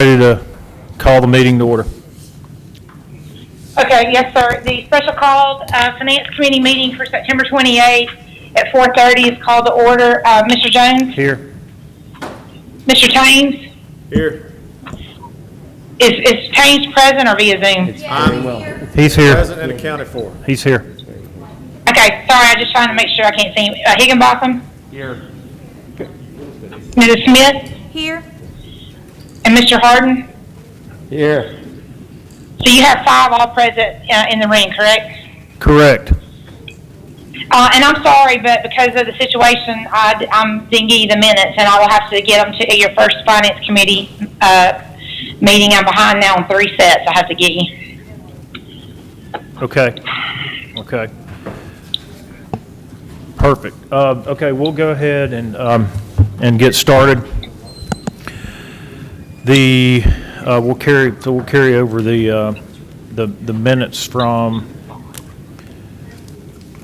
Ready to call the meeting to order. Okay, yes, sir. The special called Finance Committee meeting for September 28th at 4:30 is called to order. Mr. Jones? Here. Mr. Taines? Here. Is Taines present or via Zoom? He's here. Present and accounted for. He's here. Okay, sorry, I'm just trying to make sure I can't see him. Higginbotham? Here. Mrs. Smith? Here. And Mr. Harden? Here. So you have 5 all present in the ring, correct? Correct. And I'm sorry, but because of the situation, I'm didn't give you the minutes, and I will have to get them to your first Finance Committee meeting. I'm behind now on 3 sets I have to get you. Okay. Okay. Perfect. Okay, we'll go ahead and get started. We'll carry over the minutes from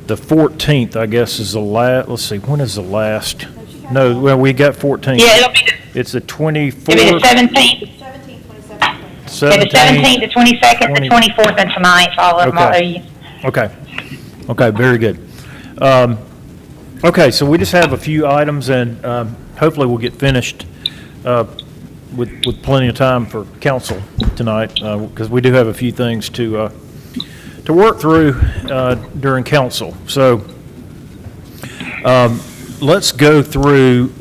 the 14th, I guess, is the last. Let's see, when is the last? No, well, we got 14th. Yeah, it'll be It's the 24th. the 17th. 17th, 27th, 28th. The 17th, the 22nd, the 24th, and tonight. All of them are you. Okay. Okay, very good. Okay, so we just have a few items, and hopefully we'll get finished with plenty of time for council tonight, because we do have a few things to work through during council. So let's go through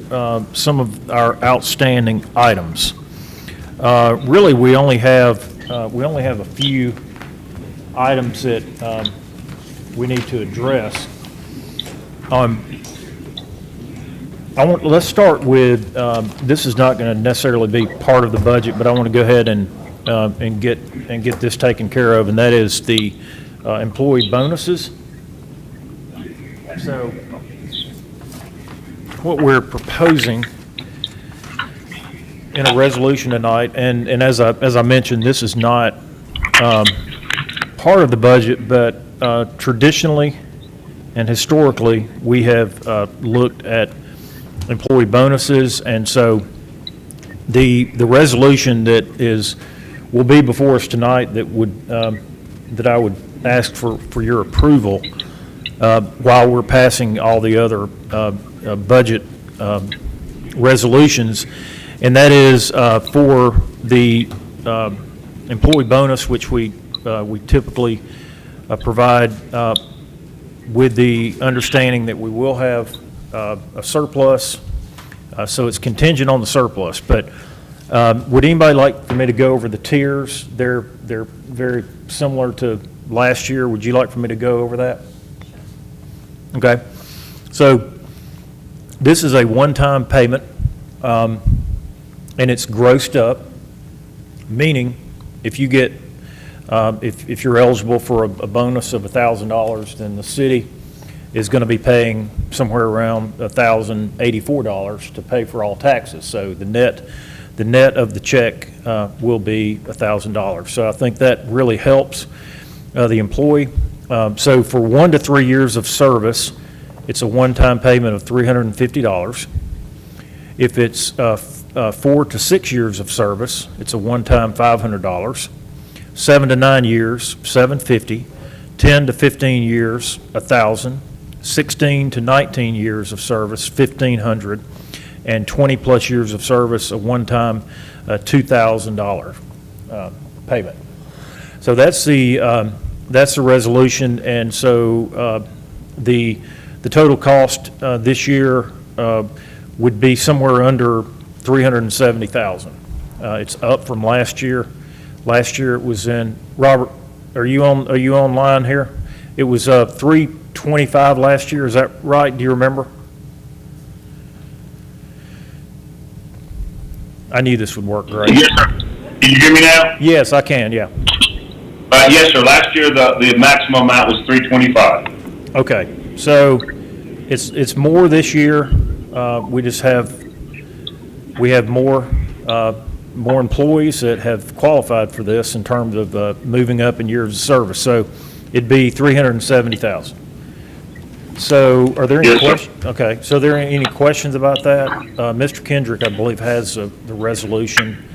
some of our outstanding items. Really, we only have a few items that we need to address. Let's start with, this is not going to necessarily be part of the budget, but I want to go ahead and get this taken care of, and that is the employee bonuses. So what we're proposing in a resolution tonight, and as I mentioned, this is not part of the budget, but traditionally and historically, we have looked at employee bonuses, and so the resolution that will be before us tonight that I would ask for your approval while we're passing all the other budget resolutions, and that is for the employee bonus, which we typically provide with the understanding that we will have a surplus, so it's contingent on the surplus. But would anybody like for me to go over the tiers? They're very similar to last year. Would you like for me to go over that? Okay. So this is a one-time payment, and it's grossed up, meaning if you get if you're eligible for a bonus of $1,000, then the city is going to be paying somewhere around $1,084 to pay for all taxes. So the net of the check will be $1,000. So I think that really helps the employee. So for 1 to 3 years of service, it's a one-time payment of $350. If it's 4 to 6 years of service, it's a one-time $500. 7 to 9 years, $750. 10 to 15 years, $1,000. 16 to 19 years of service, $1,500, and 20 plus years of service, a one-time $2,000 payment. So that's the resolution, and so the total cost this year would be somewhere under $370,000. It's up from last year. Last year it was in, Robert, are you online here? It was 325 last year, is that right? Do you remember? I knew this would work great. Yes, sir. Can you hear me now? Yes, I can, yeah. Yes, sir. Last year, the maximum amount was 325. Okay, so it's more this year. We have more employees that have qualified for this in terms of moving up in years of service. So it'd be $370,000. So are there any questions? Okay, so are there any questions about that? Mr. Kendrick, I believe, has the resolution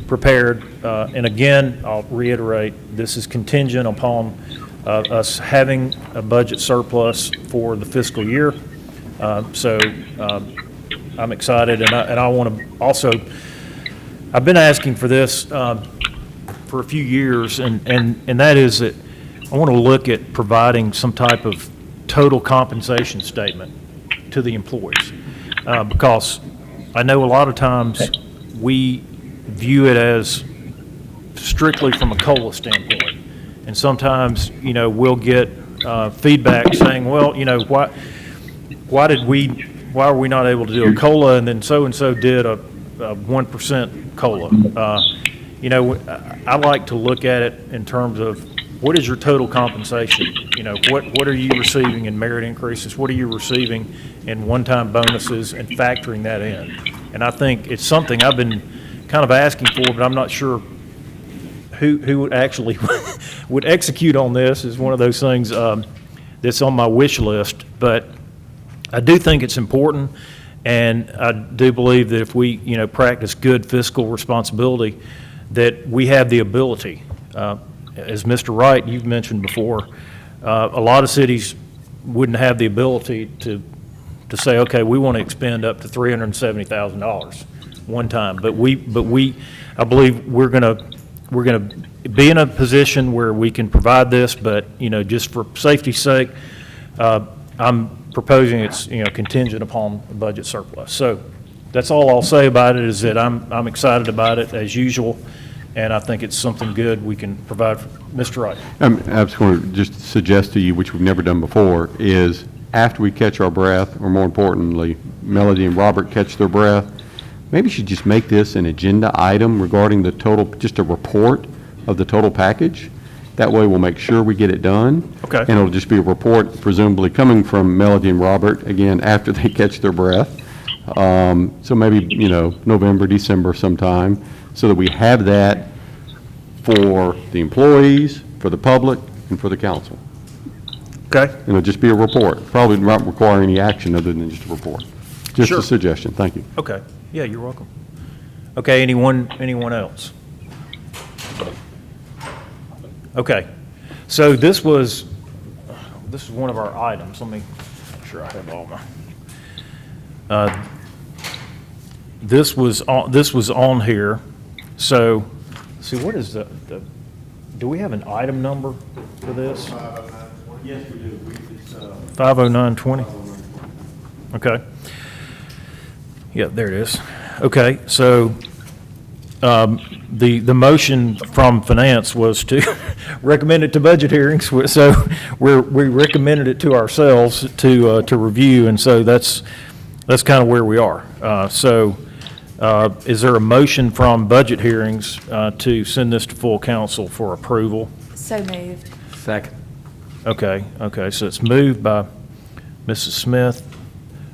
prepared. And again, I'll reiterate, this is contingent upon us having a budget surplus for the fiscal year. So I'm excited, and I want to also, I've been asking for this for a few years, and that is that I want to look at providing some type of total compensation statement to the employees, because I know a lot of times we view it as strictly from a COLA standpoint, and sometimes, you know, we'll get feedback saying, well, you know, why are we not able to do a COLA, and then so-and-so did a 1% COLA. You know, I like to look at it in terms of what is your total compensation? You know, what are you receiving in merit increases? What are you receiving in one-time bonuses, and factoring that in? And I think it's something I've been kind of asking for, but I'm not sure who would actually would execute on this. Is one of those things that's on my wish list. But I do think it's important, and I do believe that if we, you know, practice good fiscal responsibility, that we have the ability. As Mr. Wright, you've mentioned before, a lot of cities wouldn't have the ability to say, okay, we want to expend up to $370,000 one time. But I believe we're going to be in a position where we can provide this. But, you know, just for safety's sake, I'm proposing it's, you know, contingent upon the budget surplus. So that's all I'll say about it, is that I'm excited about it as usual, and I think it's something good we can provide for Mr. Wright. I was going to just suggest to you, which we've never done before, is after we catch our breath, or more importantly, Melody and Robert catch their breath, maybe you should just make this an agenda item regarding the total, just a report of the total package. That way we'll make sure we get it done. Okay. And it'll just be a report presumably coming from Melody and Robert, again, after they catch their breath. So maybe, you know, November, December sometime, so that we have that for the employees, for the public, and for the council. Okay. And it'll just be a report, probably not require any action other than just a report. Just Sure. a suggestion, thank you. Okay. Yeah, you're welcome. Okay, anyone else? Okay. So this is one of our items. Let me make sure I have all my. This was on here. So, see, what is do we have an item number for this? Yes, we do. 50920. Okay. Yeah, there it is. Okay, so the motion from finance was to recommend it to budget hearings. So we recommended it to ourselves to review, and so that's kind of where we are. Is there a motion from budget hearings to send this to full council for approval? So moved. Second. Okay, so it's moved by Mrs. Smith,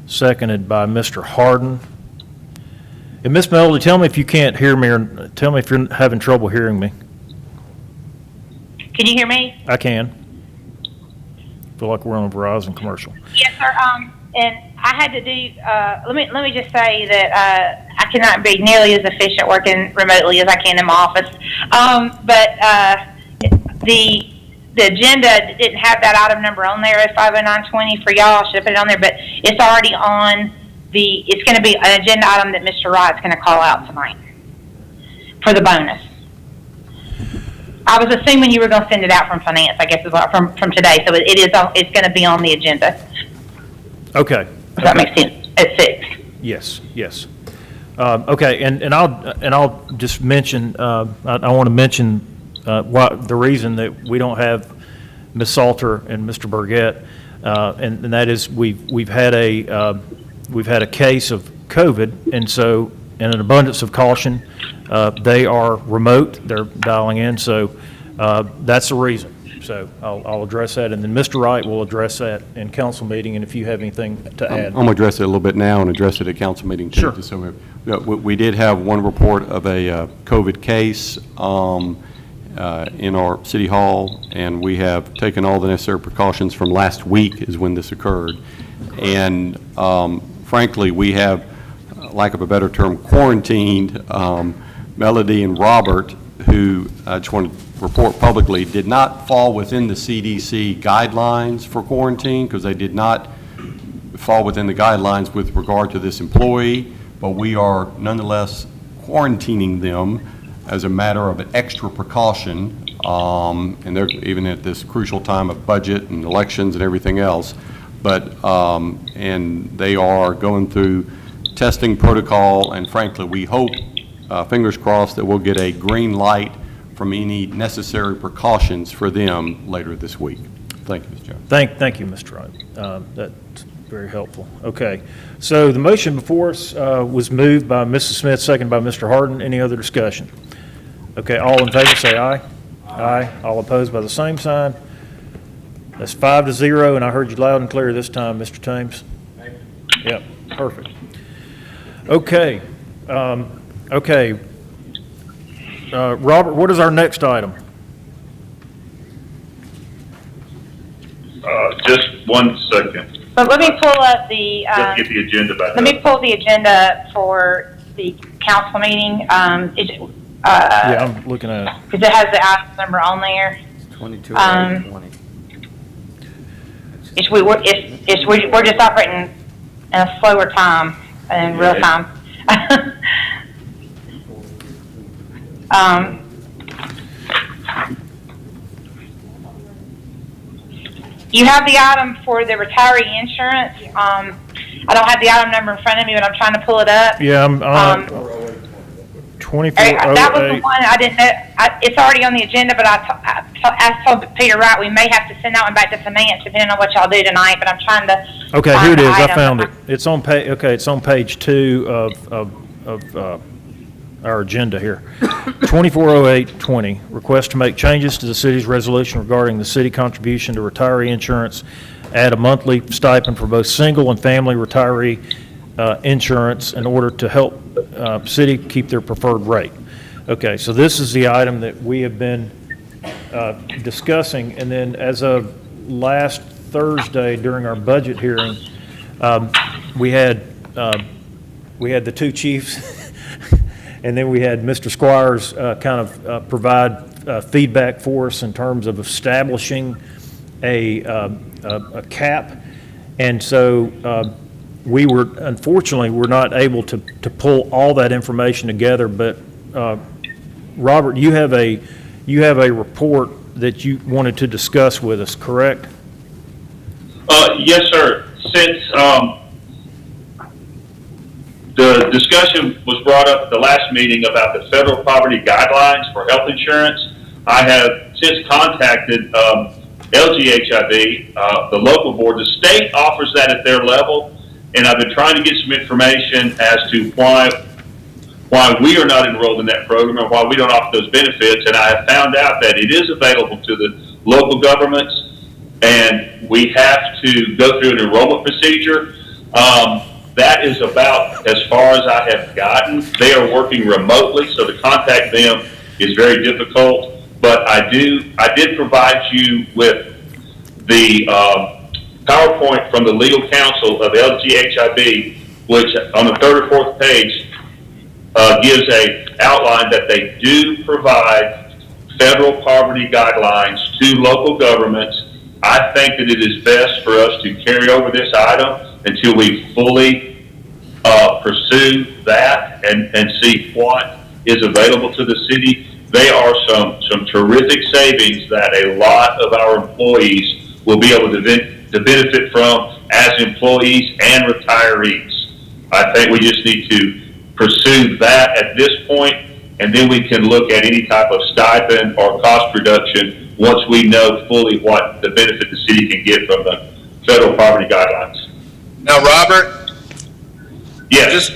seconded by Mr. Harden. And Miss Melody, tell me if you can't hear me, or tell me if you're having trouble hearing me. Can you hear me? I can. Feel like we're on a Verizon commercial. Yes, sir. And I had to do, let me just say that I cannot be nearly as efficient working remotely as I can in my office. The agenda didn't have that item number on there as 50920 for y'all. I should have put it on there, but it's already on it's going to be an agenda item that Mr. Wright's going to call out tonight for the bonus. I was assuming you were going to send it out from finance, I guess, from today. So it's going to be on the agenda. Okay. Does that make sense? At 6. Yes. Okay, and I'll just mention, I want to mention the reason that we don't have Ms. Salter and Mr. Burgett, and that is we've had a case of COVID, and so in an abundance of caution, they are remote. They're dialing in, so that's the reason. So I'll address that, and then Mr. Wright will address that in council meeting, and if you have anything to add. I'm going to address it a little bit now and address it at council meeting too. Sure. Just so we did have one report of a COVID case in our city hall, and we have taken all the necessary precautions. From last week is when this occurred. And frankly, we have lack of a better term, quarantined Melody and Robert, who I just want to report publicly, did not fall within the CDC guidelines for quarantine because they did not fall within the guidelines with regard to this employee, but we are nonetheless quarantining them as a matter of an extra precaution, and they're even at this crucial time of budget and elections and everything else. But and they are going through testing protocol, and frankly, we hope, fingers crossed, that we'll get a green light from any necessary precautions for them later this week. Thank you, Mr. Jones. Thank you, Mr. Wright. That's very helpful. Okay, so the motion before us was moved by Mrs. Smith, seconded by Mr. Harden. Any other discussion? Okay, all in favor say aye. Aye. All opposed by the same sign. That's 5-0, and I heard you loud and clear this time, Mr. Thames. Yep, perfect. Okay, okay. Robert, what is our next item? Just 1 second. But let me pull up the, Let's get the agenda back let me up. pull the agenda for the council meeting, Yeah, I'm looking at it. because it has the item number on there. 22, Um, 20. We're just operating in a slower time, in real time. You have the item for the retiree insurance. I don't have the item number in front of me, but I'm trying to pull it up. Yeah, I'm on 2408. That was the one I didn't know. It's already on the agenda, but I told Peter Wright we may have to send that one back to finance depending on what y'all do tonight. But I'm trying to. Okay, here it is. I item. found it. It's on it's on page 2 of our agenda here. 240820, request to make changes to the city's resolution regarding the city contribution to retiree insurance, add a monthly stipend for both single and family retiree insurance in order to help city keep their preferred rate. Okay, so this is the item that we have been discussing, and then as of last Thursday during our budget hearing, we had the two chiefs and then we had Mr. Squires kind of provide feedback for us in terms of establishing a cap. And so we were, unfortunately, we're not able to pull all that information together, but Robert, you have a report that you wanted to discuss with us, correct? Yes, sir. Since the discussion was brought up at the last meeting about the federal poverty guidelines for health insurance, I have since contacted LGHIB, the local board. The state offers that at their level, and I've been trying to get some information as to why we are not enrolled in that program and why we don't offer those benefits. And I have found out that it is available to the local governments, and we have to go through an enrollment procedure. That is about as far as I have gotten. They are working remotely, so to contact them is very difficult. But I did provide you with the PowerPoint from the legal counsel of LGHIB, which on the third or fourth page gives a outline that they do provide federal poverty guidelines to local governments. I think that it is best for us to carry over this item until we fully pursue that and see what is available to the city. There are some terrific savings that a lot of our employees will be able to benefit from as employees and retirees. I think we just need to pursue that at this point, and then we can look at any type of stipend or cost reduction once we know fully what the benefit the city can get from the federal poverty guidelines. Now, Robert, Yes.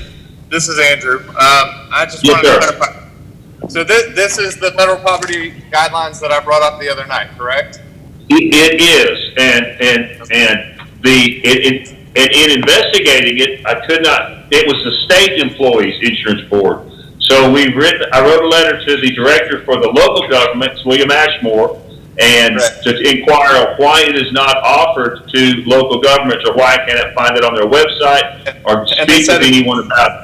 this is Andrew. I just Yes, wanted to sir. clarify. So this is the federal poverty guidelines that I brought up the other night, correct? It is, and in investigating it, I could not. It was the state employees insurance board. So I wrote a letter to the director for the local government, William Ashmore, and Correct. to inquire why it is not offered to local governments, or why I cannot find it on their website, or And they speak said to anyone about it.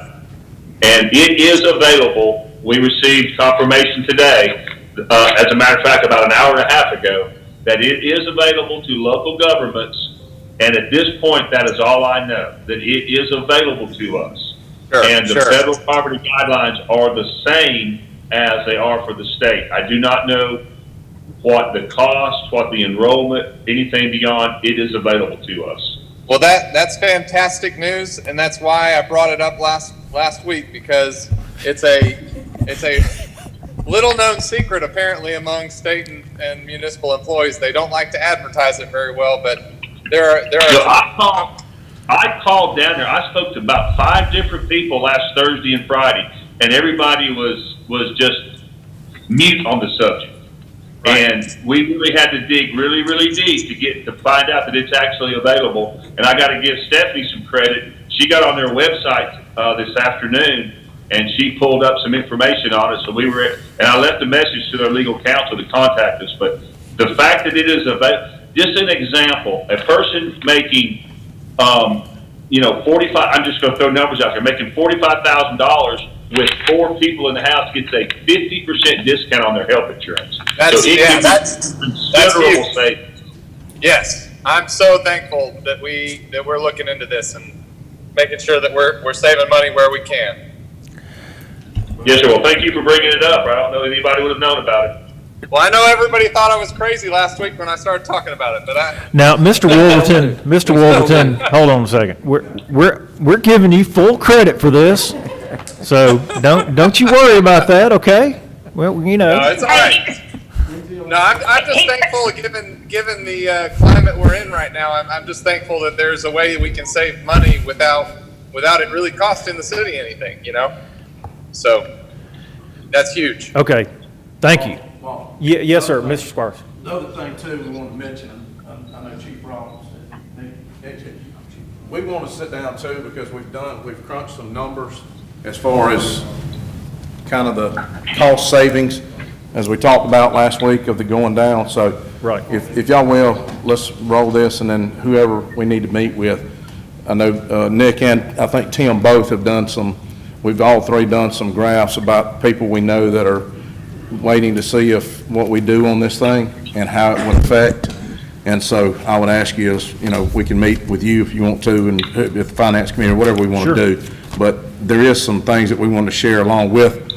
And it is available. We received confirmation today, as a matter of fact, about an hour and a half ago, that it is available to local governments. And at this point, that is all I know, that it is available to us. Sure, And the sure. federal poverty guidelines are the same as they are for the state. I do not know what the cost, what the enrollment, anything beyond, it is available to us. Well, that's fantastic news, and that's why I brought it up last week, because it's a little known secret apparently among state and municipal employees. They don't like to advertise it very well, but there are. So I called down there. I spoke to about 5 different people last Thursday and Friday, and everybody was just mute on the subject. Right. And we really had to dig really, really deep to find out that it's actually available. And I got to give Stephanie some credit. She got on their website this afternoon, and she pulled up some information on it. So and I left a message to their legal counsel to contact us. But the fact that it is available, just an example, a person making, 45, I'm just going to throw numbers out there, making $45,000 with 4 people in the house gets a 50% discount on their health insurance. That's considerable huge. savings. Yes, I'm so thankful that we're looking into this and making sure that we're saving money where we can. Yes, sir. Well, thank you for bringing it up. I don't know if anybody would have known about it. Well, I know everybody thought I was crazy last week when I started talking about it, but Now, Mr. Wolverton, hold on a second. We're giving you full credit for this, so don't you worry about that, okay? Well, No, it's all right. No, I'm just thankful, given the climate we're in right now. I'm just thankful that there's a way we can save money without it really costing the city anything, So that's huge. Okay, thank you. Well, Yes, sir, Mr. Sparks. the other thing too, we want to mention, I know Chief Rollins said, we want to sit down too, because we've crunched some numbers as far as kind of the cost savings, as we talked about last week of the going down. So Right. if y'all will, let's roll this, and then whoever we need to meet with. I know Nick and I think Tim both have done we've all 3 done some graphs about people we know that are waiting to see if what we do on this thing and how it would affect. And so I would ask you, we can meet with you if you want to, and if the finance committee or whatever we want to do. But there is some things that we want to share along with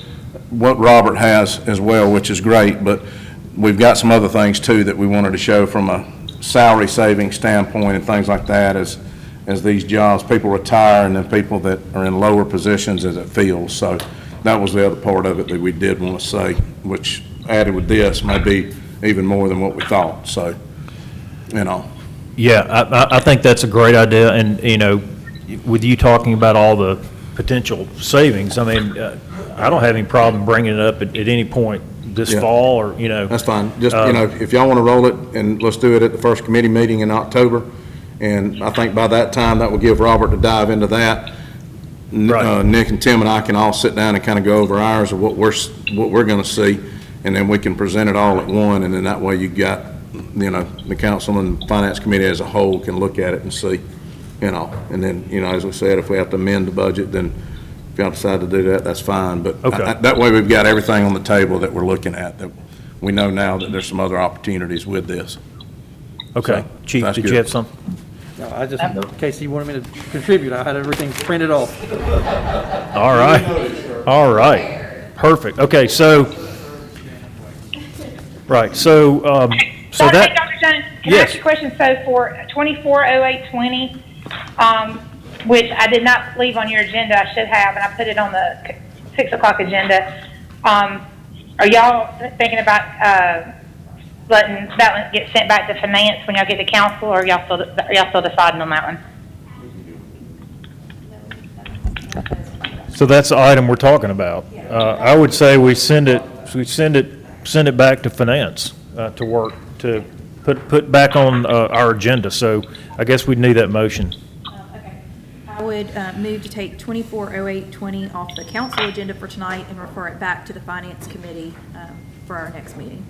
what Robert has as well, which is great. But we've got some other things too that we wanted to show from a salary saving standpoint and things like that as these jobs, people retire, and then people that are in lower positions as it feels. So that was the other part of it that we did want to say, which added with this may be even more than what we thought. So, Yeah, I think that's a great idea, and, with you talking about all the potential savings, I mean, I don't have any problem bringing it up at any point this Yeah. fall, or, That's fine. Just, if y'all want to roll it, and let's do it at the first committee meeting in October. And I think by that time, that will give Robert to dive into that. Right. Nick and Tim and I can all sit down and kind of go over ours of what we're going to see, and then we can present it all at one, and then that way you got, the council and finance committee as a whole can look at it and see, and then, as we said, if we have to amend the budget, then if y'all decide to do that, that's fine. But Okay. that way we've got everything on the table that we're looking at, that we know now that there's some other opportunities with this. Okay. So, Chief, that's did good. you have something? No, I just, in case he wanted me to contribute, I had everything printed off. All right, perfect. Okay, so, right, so Sorry, that, Dr. Jones, can I Yes. ask you a question? So for 240820, which I did not leave on your agenda, I should have, and I put it on the 6 o'clock agenda. Are y'all thinking about letting that one get sent back to finance when y'all get to council, or are y'all still deciding on that one? so that's the item we're talking about. I would say we send it back to finance to work, to put back on our agenda. So I guess we'd need that motion. Okay. I would move to take 240820 off the council agenda for tonight and refer it back to the finance committee for our next meeting.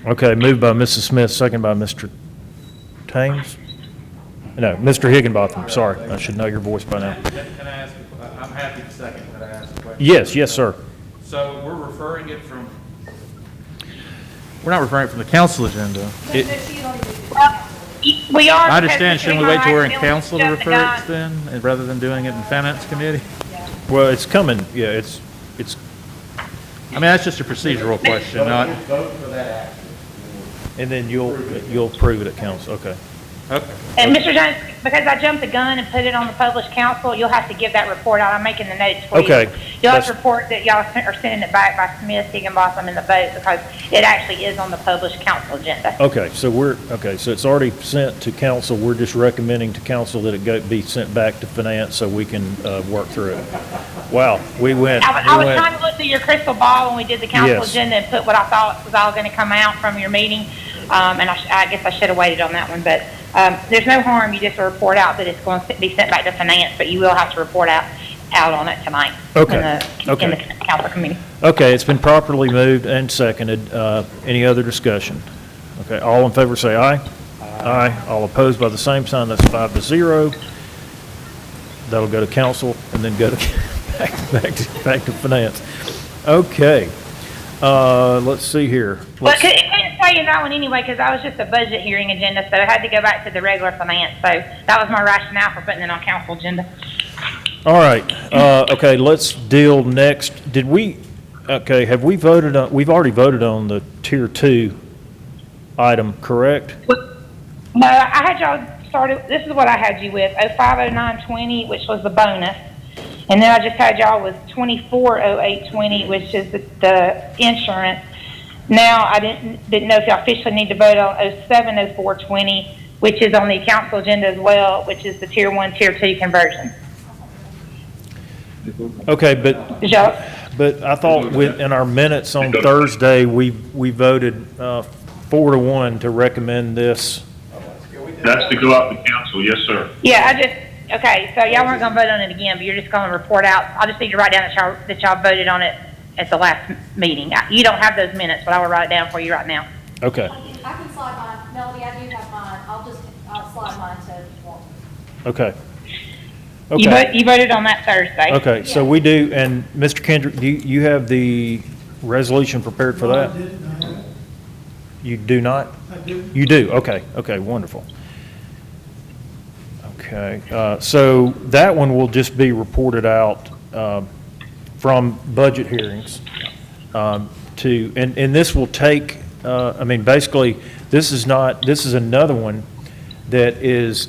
Okay, moved by Mrs. Smith, second by Mr. Thames? No, Mr. Higginbotham, sorry. I should know your voice by now. Can I ask, I'm happy to second. Yes, yes, sir. So we're referring it from, we're not referring it from the council agenda. We are. I understand, because shouldn't we wait till we're in Mr. council to Jones refer jumped it the gun. then, rather than doing it in finance committee? Well, it's coming, yeah, it's, I mean, that's just a procedural question, not, and then you'll approve it at council, okay. okay. And Mr. Jones, because I jumped the gun and put it on the published council, you'll have to give that report out. I'm making the notes for you. Okay. You'll have That's- to report that y'all are sending it back by Smith, Higginbotham, and the vote, because it actually is on the published council agenda. Okay, so it's already sent to council, we're just recommending to council that it be sent back to finance so we can, work through it. Wow, we went. I was trying to look through your crystal ball when we did the council Yes. agenda and put what I thought was all gonna come out from your meeting. And I guess I should have waited on that one, but, there's no harm, you just report out that it's going to be sent back to finance, but you will have to report out on it tonight. Okay, In the okay. council committee. Okay, it's been properly moved and seconded. Any other discussion? Okay, all in favor say aye. Aye. All opposed by the same sign, that's 5-0. That'll go to council and then go to, back to finance. Okay, let's see here. But it couldn't say in that one anyway, because that was just a budget hearing agenda, so it had to go back to the regular finance. So that was my rationale for putting it on council agenda. All right, okay, let's deal next. Have we voted on, we've already voted on the tier 2 item, correct? No, I had y'all started, this is what I had you with, 050920, which was the bonus. And then I just had y'all with 240820, which is the insurance. Now, I didn't know if y'all officially need to vote on 070420, which is on the council agenda as well, which is the tier 1, tier 2 conversion. Okay, but Is y'all, I thought in our minutes on Thursday, we voted 4-1 to recommend this. That's to go out to council, yes, sir. yeah, okay, so y'all weren't gonna vote on it again, but you're just gonna report out. I'll just need to write down that y'all voted on it at the last meeting. You don't have those minutes, but I will write it down for you right now. Okay, I can slide mine. Melody, I do have mine. I'll slide mine to Walter. okay. You Okay, voted on that Thursday. okay, so we do, and Mr. Kendrick, do you have the resolution prepared for that? You do not? I do. You do, okay, wonderful. Okay, so that one will just be reported out from budget hearings and this will take, basically, this is another one that is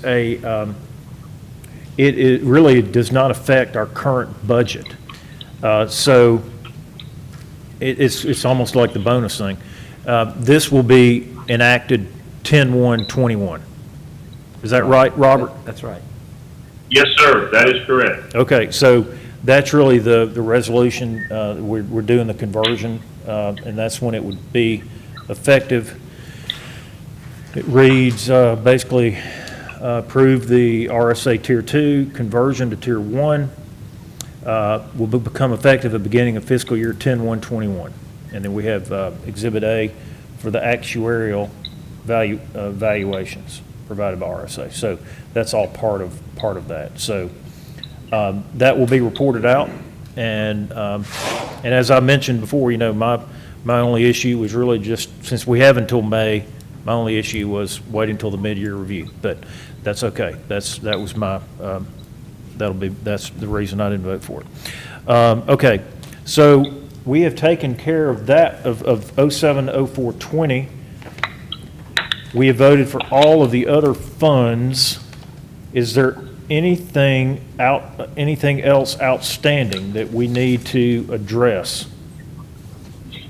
it really does not affect our current budget. So it's almost like the bonus thing. This will be enacted 10/1/21. Is that right, Robert? That's right. Yes, sir, that is correct. Okay, so that's really the resolution, we're doing the conversion, and that's when it would be effective. It reads, basically, approve the RSA Tier 2 conversion to Tier 1, will become effective at the beginning of fiscal year 10/1/21. And then we have Exhibit A for the actuarial valuations provided by RSA. So that's all part of that. So that will be reported out, and as I mentioned before, my only issue was really just, since we have until May, my only issue was waiting until the mid-year review, but that's okay. That's the reason I didn't vote for it. Okay, so we have taken care of that, of 070420. We have voted for all of the other funds. Is there anything else outstanding that we need to address?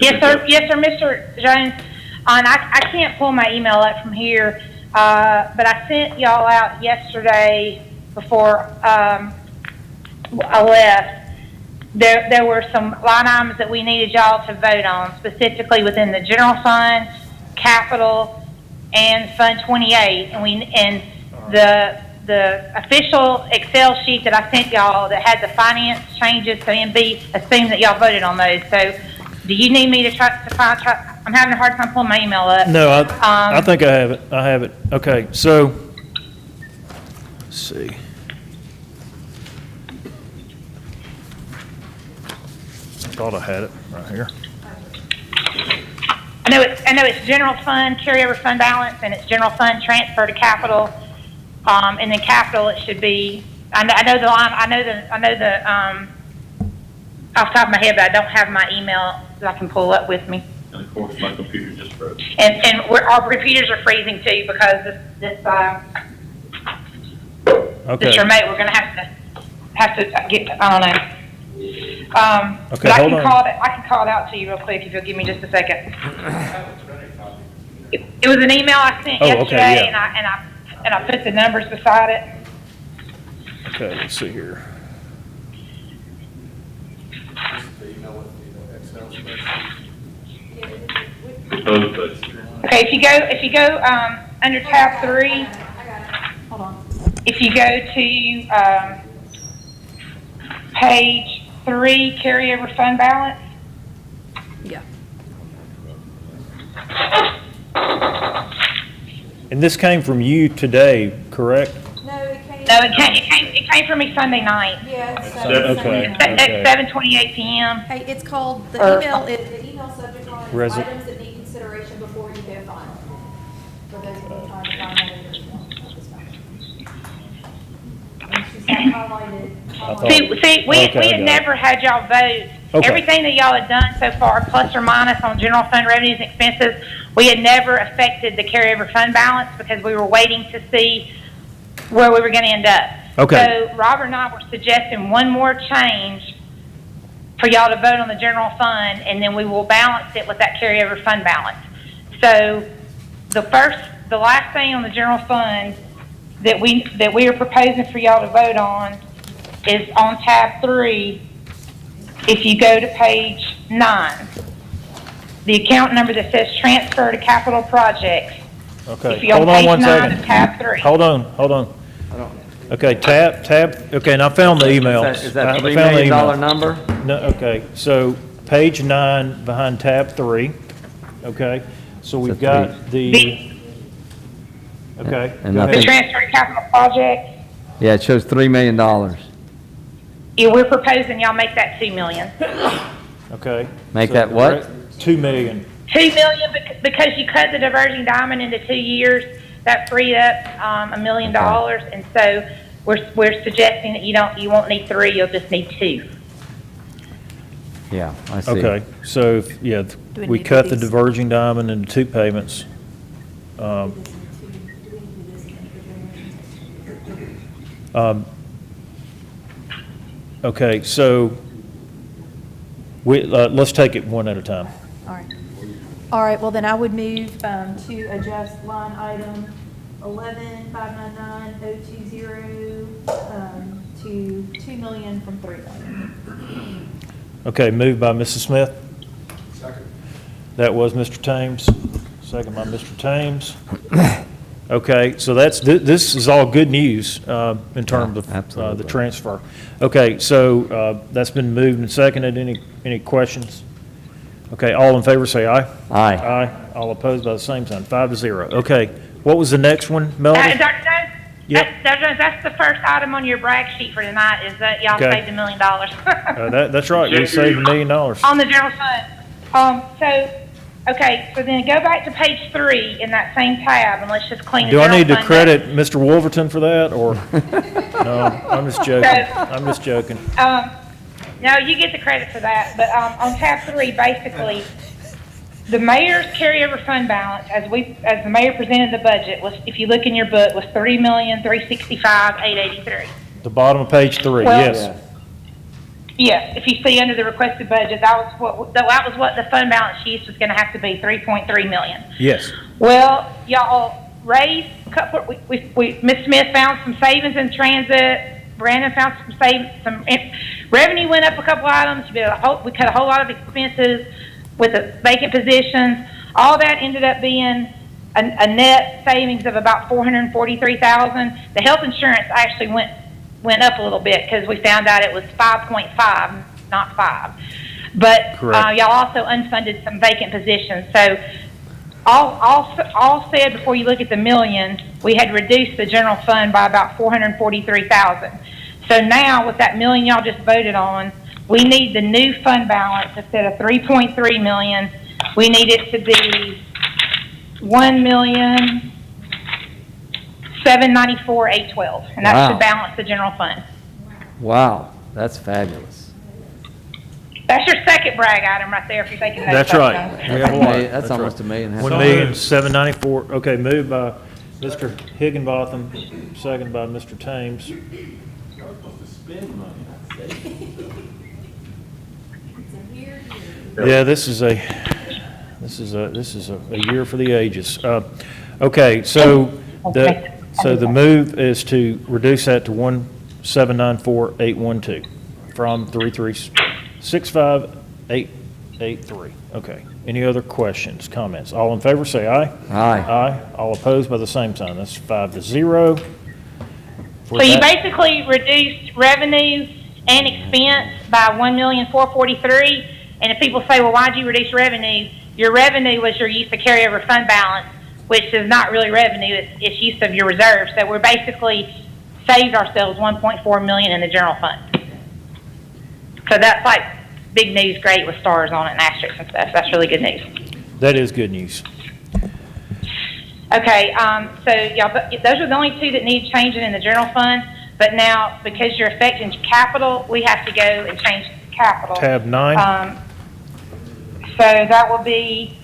Yes, sir, Mr. Jones. And I can't pull my email up from here, but I sent y'all out yesterday before I left. There were some line items that we needed y'all to vote on, specifically within the general fund, capital, and Fund 28. And the official Excel sheet that I sent y'all that had the finance changes to MB assumed that y'all voted on those. So do you need me to try, I'm having a hard time pulling my email up. No, I think I have it. Okay, so, let's see. Thought I had it right here. I know it's general fund, carryover fund balance, and it's general fund transfer to capital. And then capital, it should be, I know the line, I know the, off the top of my head, but I don't have my email that I can pull up with me. And of course, my computer just froze. And our computers are freezing too because this remote, we're gonna have to get, I don't know. Okay, But I hold can on. I can call it out to you real quick if you'll give me just a second. It was an email I sent Oh, okay, yesterday, yeah. and I put the numbers beside it. Okay, let's see here. Okay, if you go under tab 3, I got it. Hold on. if you go to page 3, carryover fund balance. Yeah. And this came from you today, correct? No, it came. No, it came from me Sunday night Yeah, it's Okay. at 7:28 p.m. Hey, it's called, the Or- email, The email subject line is Resi- items that need consideration before you go final. For those of you trying to find that in your email. And she's got highlighted. See, we Okay, I got had it. never had y'all vote. Okay. Everything that y'all had done so far, plus or minus on general fund revenues and expenses, we had never affected the carryover fund balance because we were waiting to see where we were gonna end up. Okay. So Robert and I were suggesting one more change for y'all to vote on the general fund, and then we will balance it with that carryover fund balance. So the last thing on the general fund that we are proposing for y'all to vote on is on tab 3. If you go to page 9, the account number that says transfer to capital projects. Okay, If you're on hold on page one 9 second. of tab 3. Hold on. Okay, tab, okay, and I found the email. Is that I $3 found the million email. number? No, okay, so page 9 behind tab 3, okay? So we've got the, okay. And go I The ahead. think- transfer to capital projects, Yeah, it shows $3 million. yeah, we're proposing y'all make that 2 million. Okay. Make So that what? direct- 2 million. 2 million because you cut the diverging diamond into 2 years, that freed up $1 million, and so we're suggesting that you won't need 3, you'll just need 2. Yeah, I see. Okay, so, yeah, Do we we need cut the these? diverging diamond into 2 payments. Okay, so let's take it one at a time. All right. All right, well, then I would move to adjust line item 11599020 to 2 million from 3 million. Okay, moved by Mrs. Smith. Second. That was Mr. Thames. Second by Mr. Thames. Okay, so this is all good news in terms of the Absolutely. transfer. Okay, so that's been moved and seconded. Any questions? Okay, all in favor say aye. Aye. Aye. All opposed by the same sign, 5-0. Okay, what was the next one, Melody? Dr. Jones? Yep. Dr. Jones, that's the first item on your brag sheet for tonight, is that y'all Okay. saved $1 million. That's right, we saved $1 million. On the general fund. Okay, so then go back to page 3 in that same tab, and let's just clean the Do I general need to fund up. credit Mr. Wolverton for that, or? No, I'm just joking. I'm just joking. No, you get the credit for that, but on tab 3, basically, the mayor's carryover fund balance, as the mayor presented the budget, was, if you look in your book, was $3,365,883. The bottom of page 3, Well- yes. Yes, if you see under the requested budget, that was what the fund balance used was gonna have to be, 3.3 million. Yes. Well, y'all raised, Ms. Smith found some savings in transit, Brandon found revenue went up a couple items, we cut a whole lot of expenses with the vacant positions. All that ended up being a net savings of about $443,000. The health insurance actually went up a little bit because we found out it was 5.5, not 5. But Correct. y'all also unfunded some vacant positions. So all said, before you look at the million, we had reduced the general fund by about $443,000. So now with that million y'all just voted on, we need the new fund balance instead of 3.3 million. We need it to be 1,794,812, and that's to Wow. balance the general fund. Wow, that's fabulous. That's your second brag item right there if you're taking notes. That's right. Dr. We have a lot. That's almost $1 million. 1,794,000. Okay, moved by Mr. Higginbotham, second by Mr. Thames. Yeah, this is a year for the ages. Okay, so the move is to reduce that to 1,794,812 from 3365883. Okay. Any other questions, comments? All in favor, say aye. Aye. Aye. All opposed by the same sign. That's 5-0. So you basically reduced revenue and expense by 1,443,000. And if people say, well, why'd you reduce revenue? Your revenue was your use of carryover fund balance, which is not really revenue, it's use of your reserves. So we're basically saved ourselves 1.4 million in the general fund. So that's like big news, great with stars on it and asterisks and stuff. That's really good news. That is good news. Okay, so y'all, those are the only two that need changing in the general fund. But now, because you're affecting capital, we have to go and change capital. Tab 9. So that will be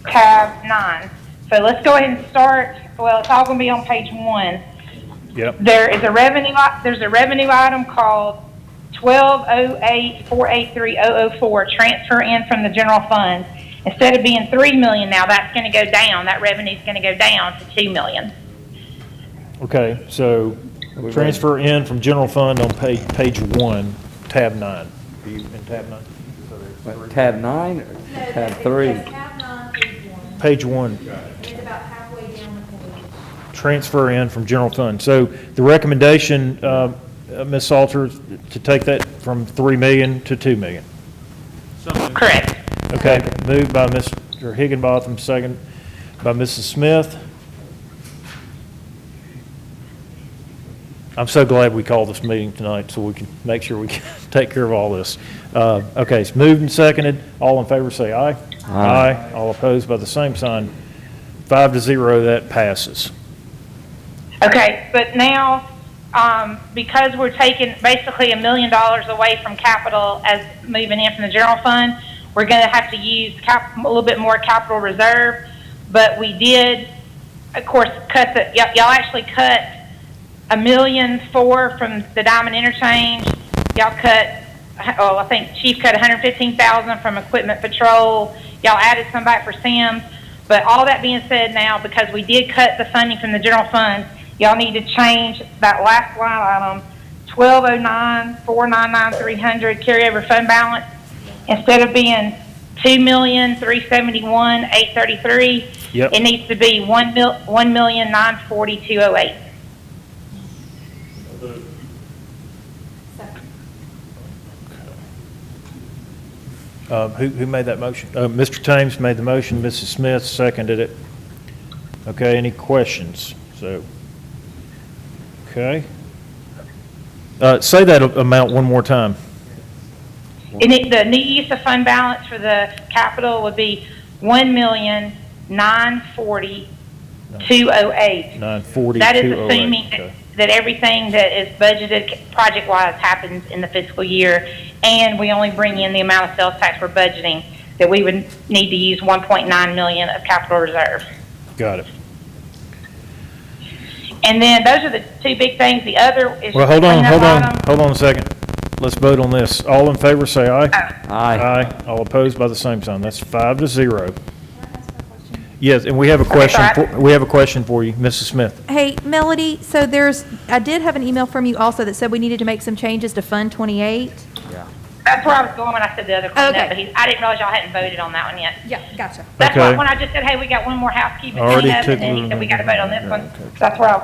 tab 9. So let's go ahead and start. Well, it's all going to be on page 1. Yep. There's a revenue item called 1208483004, transfer in from the general fund. Instead of being 3 million now, that's going to go down. That revenue is going to go down to 2 million. Okay, so transfer in from general fund on page 1, tab 9. Are you in tab 9? What, tab 9 or tab 3? Tab 9, Page page 1. 1. It's about halfway down the page. Transfer in from general fund. So the recommendation, Ms. Salter, to take that from 3 million to 2 million. Correct. Okay, moved by Mr. Higginbotham, second by Mrs. Smith. I'm so glad we called this meeting tonight so we can make sure we can take care of all this. Okay, it's moved and seconded. All in favor say aye. Aye. All opposed by the same sign. 5-0, that passes. Okay, but now, because we're taking basically $1 million away from capital as moving in from the general fund, we're going to have to use a little bit more capital reserve. But we did, of course, cut y'all actually cut $1.4 million from the Diamond Interchange. Y'all cut, I think Chief cut $115,000 from Equipment Patrol. Y'all added some back for Sims. But all that being said now, because we did cut the funding from the general fund, y'all need to change that last line item, 1209,499,300 carryover fund balance. Instead of being 2,371,833, Yep. it needs to be 1,942,008. Who made that motion? Mr. Thames made the motion, Mrs. Smith seconded it. Okay, any questions? So, okay. Say that amount one more time. And the new use of fund balance for the capital would be 1,940,208. 940. That is assuming that everything that is budgeted project-wise happens in the fiscal year, and we only bring in the amount of sales tax we're budgeting, that we would need to use 1.9 million of capital reserve. Got it. And then those are the two big things. The other is. Well, hold on cleanup a second. Let's vote on this. All in favor, say aye. Aye. Aye. All opposed by the same sign. That's 5-0. Yes, and we have a question. We have a question for you, Mrs. Smith. Hey, Melody, so I did have an email from you also that said we needed to make some changes to Fund 28. Yeah. That's where I was going when I said the other cleanup, Okay. but I didn't realize y'all hadn't voted on that one yet. Yeah, gotcha. That's Okay. why when I just said, hey, we got one more housekeeping Already cleanup, took and then he said, we got to vote on this one. Okay. That's where I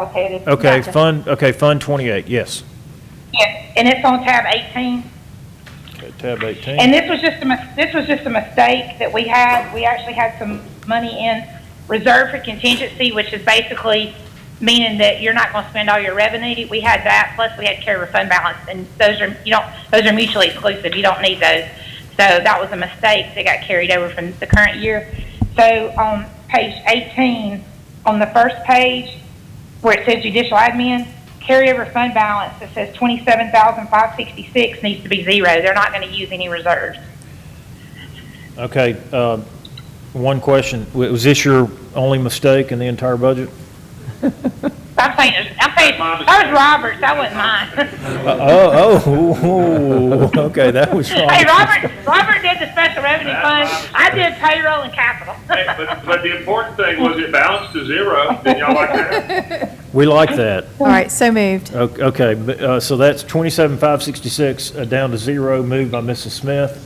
was headed. Okay, Gotcha. Fund 28, yes. Yeah, and it's on tab 18. Okay, tab 18. And this was just a mistake that we had. We actually had some money in reserve for contingency, which is basically meaning that you're not gonna spend all your revenue. We had that, plus we had carryover fund balance, and those are mutually exclusive. You don't need those. So that was a mistake that got carried over from the current year. So on page 18, on the first page, where it says judicial admin, carryover fund balance that says 27,566 needs to be zero. They're not going to use any reserves. Okay, one question. Was this your only mistake in the entire budget? I'm saying, that was Robert's, that wasn't mine. Okay, that was wrong. Hey, Robert did the special revenue fund. I did payroll and capital. Hey, but the important thing was it balanced to zero. Did y'all like that? We like that. All right, so moved. Okay, so that's 27,566 down to zero, moved by Mrs. Smith.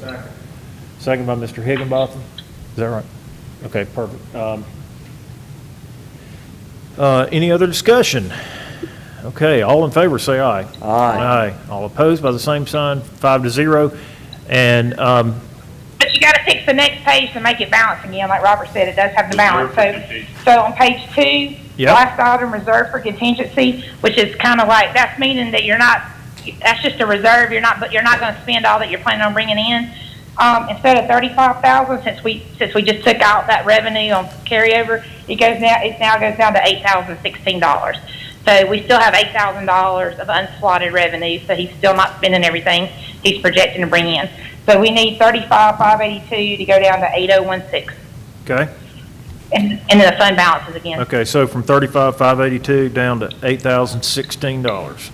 Second by Mr. Higginbotham. Is that right? Okay, perfect. Any other discussion? Okay, all in favor, say aye. Aye. Aye. All opposed by the same sign, 5-0. And, But you gotta fix the next page to make it balance again, like Robert said, it does have the balance. So on page 2, Yep. last item, reserve for contingency, which is kind of like, that's meaning that that's just a reserve, you're not gonna spend all that you're planning on bringing in. Instead of 35,000, since we just took out that revenue on carryover, it now goes down to $8,016. So we still have $8,000 of unslotted revenue, so he's still not spending everything he's projecting to bring in. So we need 35,582 to go down to 8,016. okay? And then the fund balances again. Okay, so from 35,582 down to $8,016.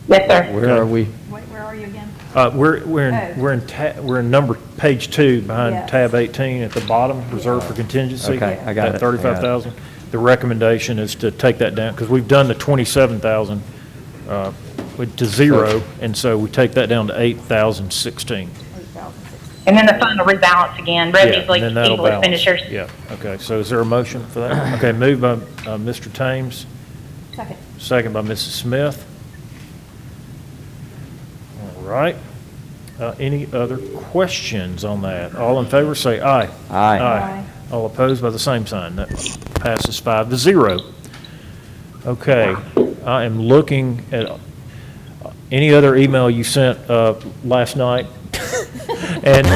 Yes, sir. Where are we? Wait, where are you again? We're in number, page 2, behind Yes. tab 18 at the bottom, reserve for contingency. Okay, I got it. That 35,000. The recommendation is to take that down, because we've done the 27,000 to zero, and so we take that down to 8,016. And then the fund will rebalance again, Yeah, revenues, and then that'll legal balance. expenditures. Yeah, okay, so is there a motion for that? Okay, moved by Mr. Thames, Second. second by Mrs. Smith. All right. Any other questions on that? All in favor, say aye. Aye. Aye. All opposed by the same sign. That passes 5-0. Okay, I am looking at any other email you sent last night. And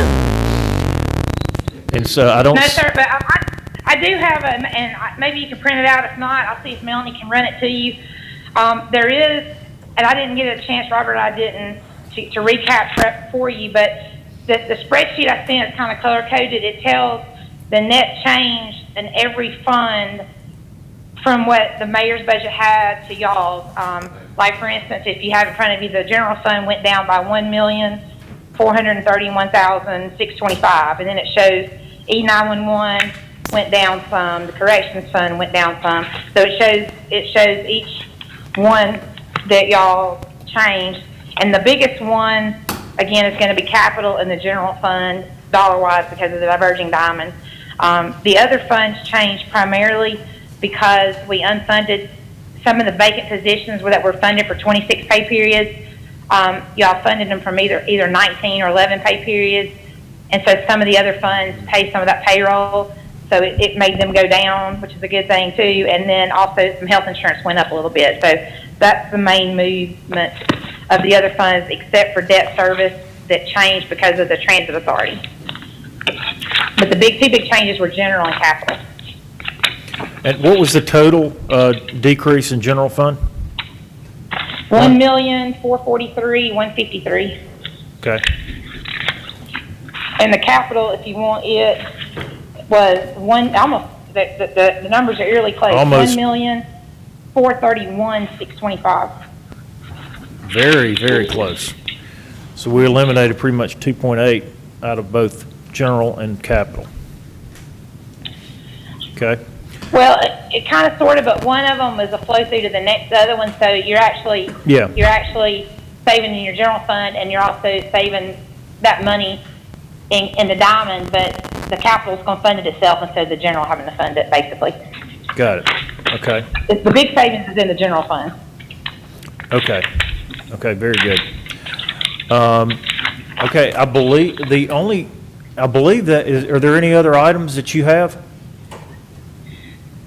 so I don't. No, sir, but I do have maybe you can print it out. If not, I'll see if Melanie can run it to you. There is, and I didn't get a chance, Robert, I didn't, to recap prep for you, but the spreadsheet I sent is kind of color-coded. It tells the net change in every fund from what the mayor's budget had to y'all's. Like, for instance, if you have in front of you, the general fund went down by $1,431,625, and then it shows E911 went down some, the corrections fund went down some. So it shows each one that y'all changed. And the biggest one, again, is going to be capital in the general fund, dollar-wise, because of the diverging diamond. The other funds changed primarily because we unfunded some of the vacant positions that were funded for 26 pay periods. Y'all funded them from either 19 or 11 pay periods. And so some of the other funds pay some of that payroll. So it made them go down, which is a good thing too. And then also some health insurance went up a little bit. So that's the main movement of the other funds, except for debt service that changed because of the transit authority. But the two big changes were general and capital. And what was the total decrease in general fund? $1,443,153. Okay. And the capital, if you want it, was the numbers are eerily close. Almost. $1,431,625. Very, very close. So we eliminated pretty much 2.8 out of both general and capital. Okay. Well, it kind of sort of, but one of them was a flow through to the next other one. So you're actually saving in your general fund, and you're also saving that money in the diamond, but the capital is going to fund it itself instead of the general having to fund it, basically. Got it. Okay. The big savings is in the general fund. Okay. Okay, very good. Okay, I believe are there any other items that you have?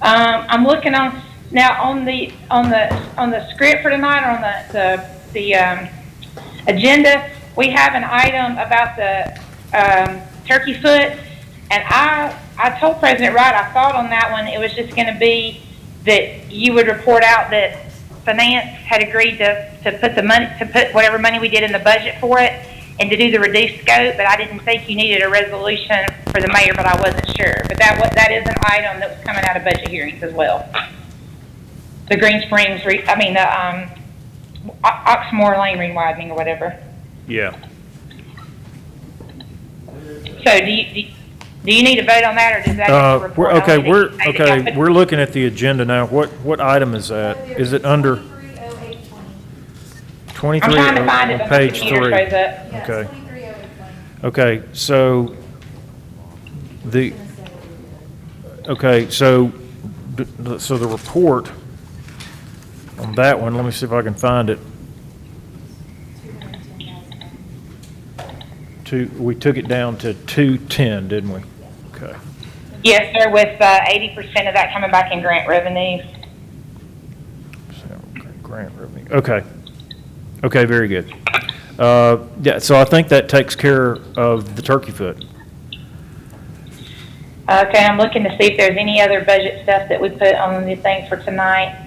I'm looking on Now, on the script for tonight, or on the agenda, we have an item about the turkey foot, and I told President Wright, I thought on that one, it was just gonna be that you would report out that finance had agreed to put the money, to put whatever money we did in the budget for it, and to do the reduced scope, but I didn't think you needed a resolution for the mayor, but I wasn't sure. But that is an item that was coming out of budget hearings as well. The Green Springs, Oxmoor Lane rewidening or whatever. Yeah. So do you need to vote on that, or does that just report? We're looking at the agenda now. What item is that? Is it under 23 I'm trying to find it on on the page computer 3? shows up. Okay. Okay, so so the report on that one, let me see if I can find it. We took it down to 210, didn't we? Okay. Yes, sir, with 80% of that coming back in grant revenue. Grant revenue. Okay. Okay, very good. Yeah, so I think that takes care of the turkey foot. Okay, I'm looking to see if there's any other budget stuff that we put on the thing for tonight.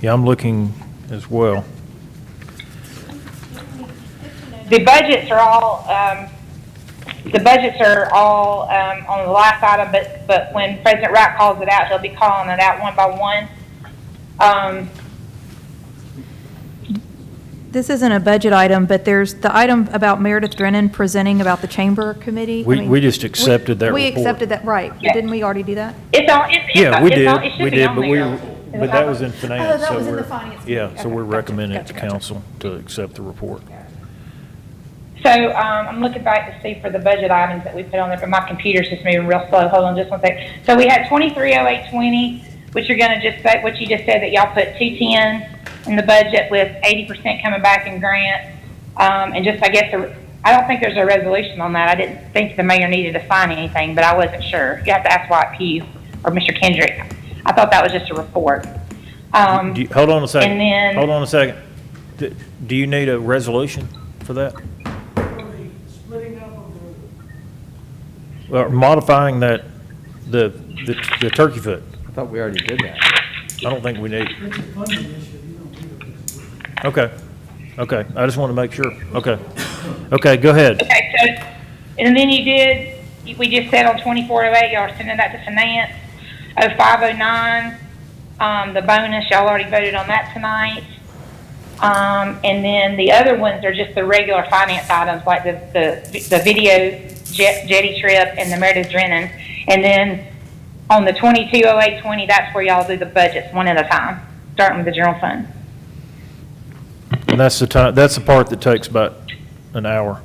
Yeah, I'm as well. The budgets are all on the last item, but when President Wright calls it out, he'll be calling it out one by one. This isn't a budget item, but there's the item about Meredith Drennan presenting about the chamber committee. We just accepted that We report. accepted that, right. Yeah. Didn't we already do that? It's on, Yeah, we did, it should be on there. but that was in finance. that so was in we're- the finance Yeah, committee. so Okay, we're gotcha, recommending it to gotcha. council to accept the report. So, I'm looking back to see for the budget items that we put on there, but my computer's just moving real slow. Hold on just one sec. So we had 230820, which you're gonna just say, what you just said, that y'all put 210 in the budget with 80% coming back in grant. And just, I guess, I don't think there's a resolution on that. I didn't think the mayor needed to sign anything, but I wasn't sure. You have to ask White Pugh or Mr. Kendrick. I thought that was just a report. Hold on a second. and then- Hold on a second. Do you need a resolution for that? Well, modifying that, the turkey foot. I thought we already did that. I don't think we need. Okay, okay, I just want to make sure. Okay, okay, go ahead. Okay, so, and then we just said on 2408, y'all are sending that to finance. 0509, the bonus, y'all already voted on that tonight. And then the other ones are just the regular finance items, like the video jetty trip and the Meredith Drennan. And then on the 220820, that's where y'all do the budgets one at a time, starting with the general fund. And that's the part that takes about an hour.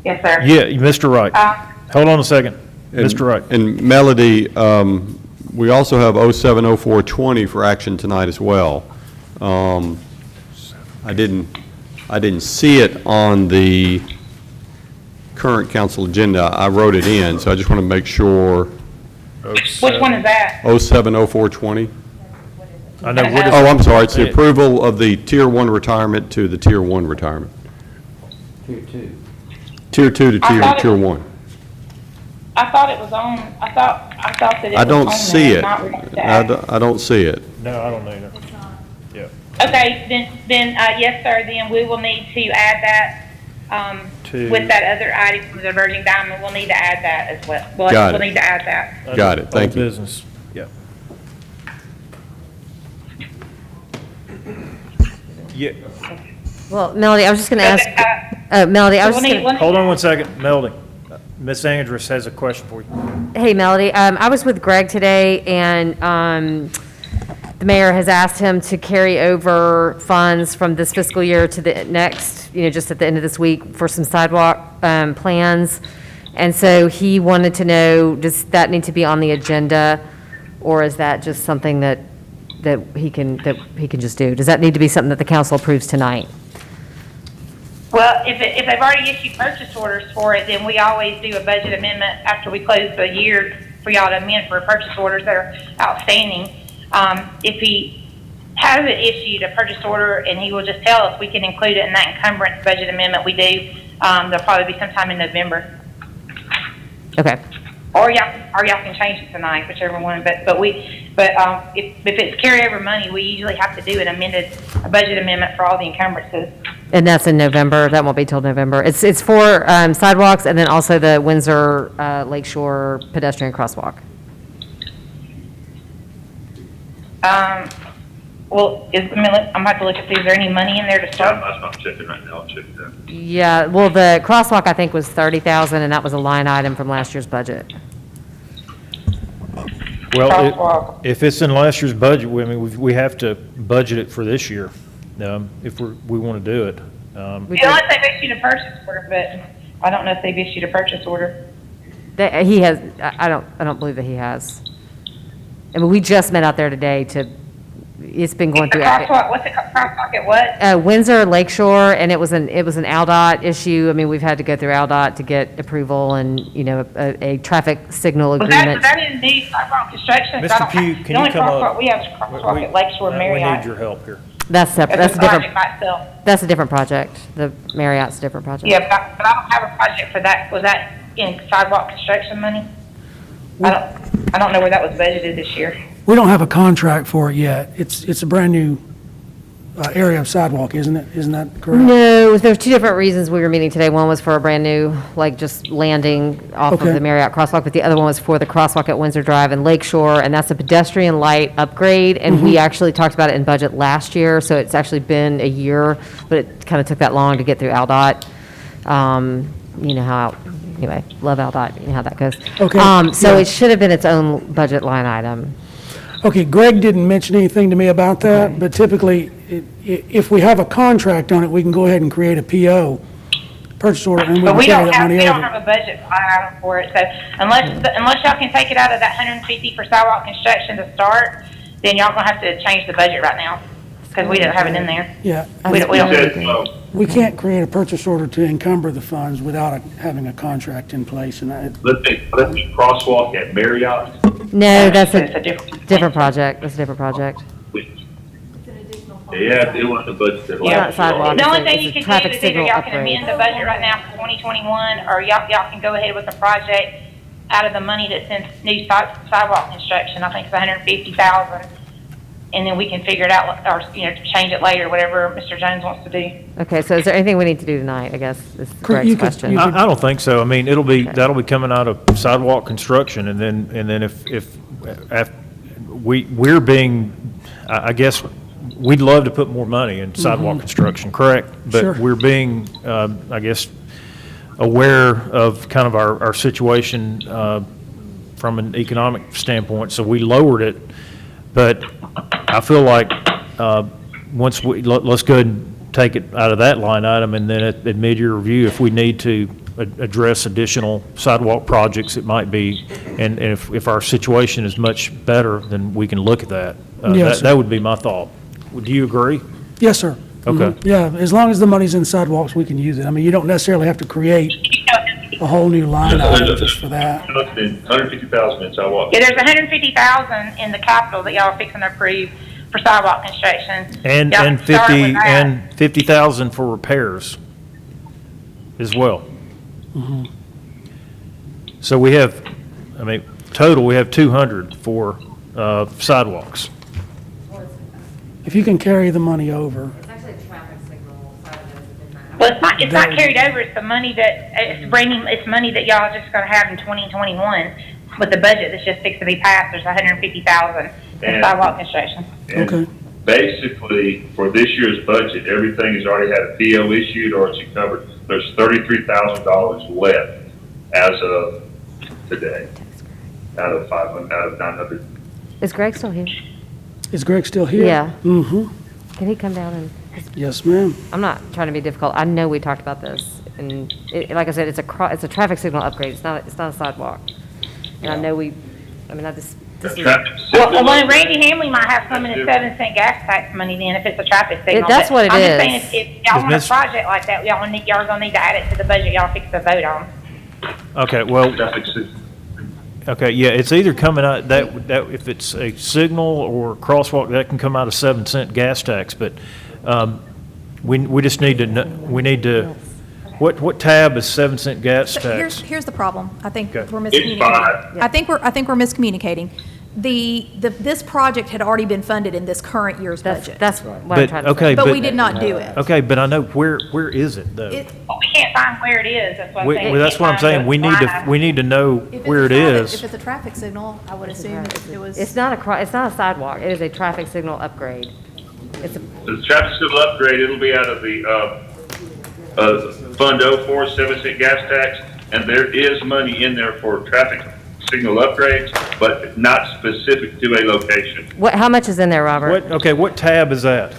Yes, sir. Yeah, Mr. Wright. Hold on a second. Mr. Wright. And Melody, we also have 070420 for action tonight as well. I didn't see it on the current council agenda. I wrote it in, so I just want to make sure. Which one is that? 070420. I know. What is Oh, I'm sorry, it's the approval of the Tier 1 retirement to the Tier 1 retirement. Tier 2. Tier 2 to Tier 1. I thought it was on, I thought that it was I on don't see there, it. not related to action. I don't see it. No, I don't either. Yeah. Okay, then, yes, sir, then we will need to add that, with that other item from the Virgin Diamond, we'll need to add that as well. Got We'll it. need to add that. Got it. Thank you. Old business, yeah. Yeah, Well, Melody, I was just going to ask, Melody, I was just going to, hold on one second, Melody. Miss Andrus has a question for you. hey, Melody, I was with Greg today, and the mayor has asked him to carry over funds from this fiscal year to the next, just at the end of this week for some sidewalk plans. And so he wanted to know, does that need to be on the agenda, or is that just something that he can just do? Does that need to be something that the council approves tonight? Well, if they've already issued purchase orders for it, then we always do a budget amendment after we close the year for y'all to amend for purchase orders that are outstanding. If he hasn't issued a purchase order and he will just tell us, we can include it in that encumbrance budget amendment we do. There'll probably be sometime in November. Okay. Or y'all can change it tonight, whichever one, but if it's carryover money, we usually have to do a budget amendment for all the encumbrances. And that's in November, that won't be till November. It's for sidewalks and then also the Windsor Lakeshore pedestrian crosswalk. Well, I'm about to look at, is there any money in there to start? I'm checking right now, I'll check that. Yeah, well, the crosswalk, I think, was 30,000, and that was a line item from last year's budget. Well, Crosswalk. if it's in last year's budget, we have to budget it for this year, if we want to do it. Unless they've issued a purchase order, but I don't know if they've issued a purchase order. He has, I don't believe that he has. I mean, we just met out there today it's been going through. What's the crosswalk at what? Windsor Lakeshore, and it was an ALDOT issue. I mean, we've had to go through ALDOT to get approval and, a traffic signal agreement. Was that in the sidewalk construction? Mr. Pugh, can you come up? The only crosswalk we have is crosswalk at Lakeshore Marriott. We need your help here. That's separate, That's that's a a different, project by itself. that's a different project. The Marriott's a different project. Yeah, but I don't have a project for that. Was that in sidewalk construction money? I don't know where that was budgeted this year. We don't have a contract for it yet. It's a brand-new area of sidewalk, isn't it? Isn't that correct? No, there's two different reasons we were meeting today. One was for a brand-new, just landing off of Okay. the Marriott crosswalk, but the other one was for the crosswalk at Windsor Drive and Lakeshore, and that's a pedestrian light upgrade, and we actually talked about it in budget last year, so it's actually been a year, but it kind of took that long to get through ALDOT. You know how, anyway, love ALDOT, you know how that goes. Okay, So yeah. it should have been its own budget line item. Okay, Greg didn't mention anything to me about that, but typically, if we have a contract on it, we can go ahead and create a PO, purchase order, and we But can we carry don't that money have over. a budget item for it, so unless y'all can take it out of that 150 for sidewalk construction to start, then y'all gonna have to change the budget right now, because we don't have it in there. Yeah, We He don't. said, we can't create a purchase order to encumber the funds without having a contract in place, and let's say crosswalk at Marriott. No, that's It's a a different. different project, that's a different project. Yeah, they want the budget. that Yeah, last sidewalk. year. The only It's thing a you can traffic do is either signal y'all can upgrade. amend the budget right now for 2021, or y'all can go ahead with the project out of the money that's in new sidewalk construction. I think it's 150,000, and then we can figure it out, or, change it later, whatever Mr. Jones wants to do. Okay, so is there anything we need to do tonight, I guess, is You Greg's could- question. you I don't think so. I mean, that'll be coming out of sidewalk construction, and then if we're being, I guess, we'd love to put more money in sidewalk construction, correct? Sure. But we're being, I guess, aware of kind of our situation from an economic standpoint, so we lowered it. But I feel like once let's go ahead and take it out of that line item, and then at mid-year review, if we need to address additional sidewalk projects, it might be, and if our situation is much better, then we can look at that. Yes, sir. That would be my thought. Do you agree? yes, sir. Okay. Mhm. Yeah, as long as the money's in sidewalks, we can use it. I mean, you don't necessarily have to create a whole new line item just for that. 150,000 in sidewalk. Yeah, there's 150,000 in the capital that y'all are fixing to approve for sidewalk construction. And Y'all can start with that. and 50,000 for repairs as well. So we have, I mean, total, we have 200 for sidewalks. If you can carry the money over. It's actually a traffic signal. Well, it's not carried over, it's the money that, it's money that y'all are just gonna have in 2021 with the budget that's just fixing to be passed. There's 150,000 in And- sidewalk construction. And Okay. basically, for this year's budget, everything has already had a PO issued or it's covered. There's $33,000 left as of today, out of 900. Is Greg still here? Is Greg still here? Yeah. Mm-hmm. Can he come down and, Yes, ma'am. I'm not trying to be difficult, I know we talked about this, and like I said, it's a traffic signal upgrade, it's not a sidewalk. And I know I just, The this is, traffic Well, Randy Hamlin might have some in his 7-cent gas tax money then, if it's a traffic signal. that's But what it I'm is. just saying, if y'all want a Miss- project like that, y'all are gonna need to add it to the budget y'all fix to vote on. Okay, well, Traffic signal. okay, yeah, it's either coming out, that, if it's a signal or crosswalk, that can come out of 7-cent gas tax, but, we just need to, we need to, what tab is 7-cent gas So tax? here's the problem. I think Okay. we're It's miscommunicating. 5. I think we're miscommunicating. This project had already been funded in this current year's budget. That's what I'm But, trying to say. okay, But but, we did not do it. okay, but I know, where is it, though? It- Well, we can't find where it is, that's what I'm saying. Well, that's what I'm saying, we need to know If it's where a it traffic- is. If it's a traffic signal, I would assume it was. It's not it's not a sidewalk, it is a traffic signal upgrade. It's a, The traffic signal upgrade, it'll be out of the, Fund 04, 7-cent gas tax, and there is money in there for traffic signal upgrades, but not specific to a location. how much is in there, Robert? What tab is that?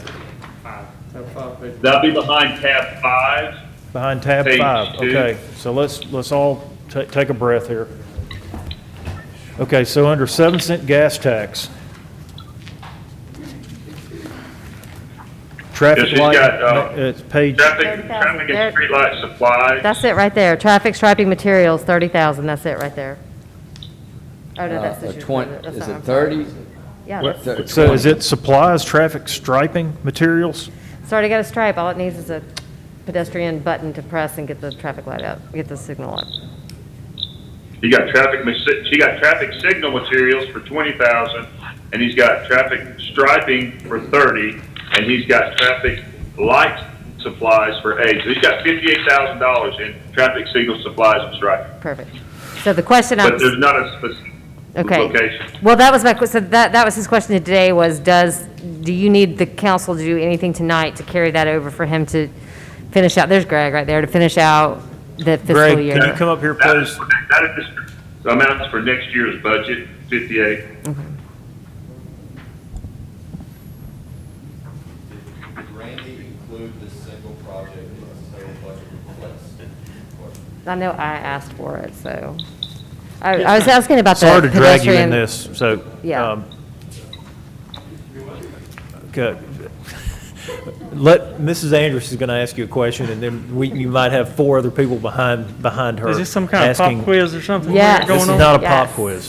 That'll be behind tab 5. Behind tab Page 5, 2. okay, so let's all take a breath here. Okay, so under 7-cent gas tax, traffic Yes, he's light, got, it's page, Traffic 30,000. and streetlight supplies. That's it right there, traffic striping materials, 30,000, that's it right there. Oh, no, that's this year's budget. That's Is not- it I'm sorry. 30? Yeah, What, that's, so is it supplies, traffic striping materials? it's already got a stripe, all it needs is a pedestrian button to press and get the traffic light up, get the signal up. She got traffic signal materials for 20,000, and he's got traffic striping for 30, and he's got traffic light supplies for 8. So he's got $58,000 in traffic signal supplies and striping. Perfect. So the question But there's not a specific Okay. location. Well, that was so that was his question today was, do you need the council to do anything tonight to carry that over for him to finish out, there's Greg right there, to finish out the fiscal Greg, year? can you come up here, That is, please? that is the amounts for next year's budget, 58. Did Randy include this single project in his total budget request? I know I asked for it, so. I was asking about the Sorry to drag you pedestrian. in this, so. Yeah. Okay. Let, Mrs. Andrews is going to ask you a question, and then you might have 4 other people behind her. Is this some kind of pop asking- quiz or something? Yes. This is going on? not a pop Yes. quiz.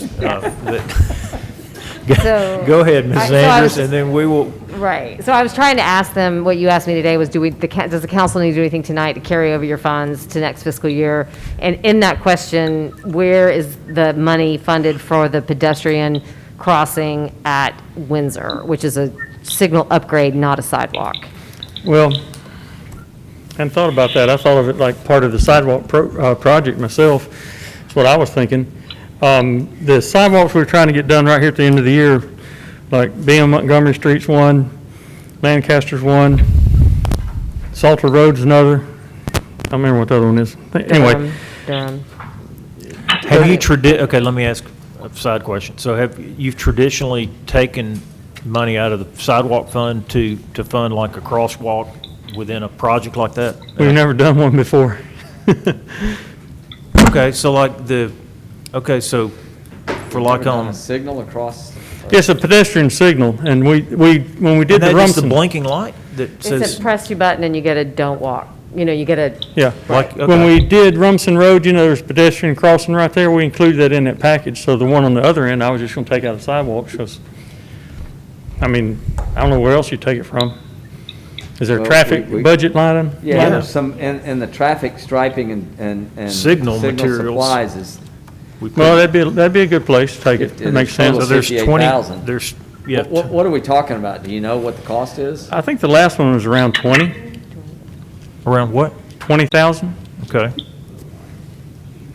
So- Go ahead, I- Mrs. so I Andrews, was and then we will, Right. So I was trying to ask them, what you asked me today was, does the council need to do anything tonight to carry over your funds to next fiscal year? And in that question, where is the money funded for the pedestrian crossing at Windsor, which is a signal upgrade, not a sidewalk? Well, hadn't thought about that. I thought of it like part of the sidewalk project myself. That's what I was thinking. The sidewalks we're trying to get done right here at the end of the year, like BM Montgomery Street's one, Lancaster's one, Salter Road's another. I don't remember what the other one is. Anyway, Durham. have you okay, let me ask a side question. So you've traditionally taken money out of the sidewalk fund to fund like a crosswalk within a project like that? we've never done one before. Okay, so so for like Ever done on, a signal across? It's a pedestrian signal, and when we did and the that is the Rumson. blinking light that It says, says press your button and you get a don't walk. You know, you get a, Yeah. like, When okay. we did Rumson Road, there's pedestrian crossing right there, we included that in that package. So the one on the other end, I was just gonna take out of sidewalks, because, I don't know where else you take it from. Is there a Well, traffic we- budget line? Yeah, there's some, and the traffic striping and. Signal materials. supplies is, Well, that'd be a good place to take it. It makes sense. so there's 20, 58,000. there's, yeah. what are we talking about? Do you know what the cost is? I think the last one was around 20, Around what? 20,000. Okay.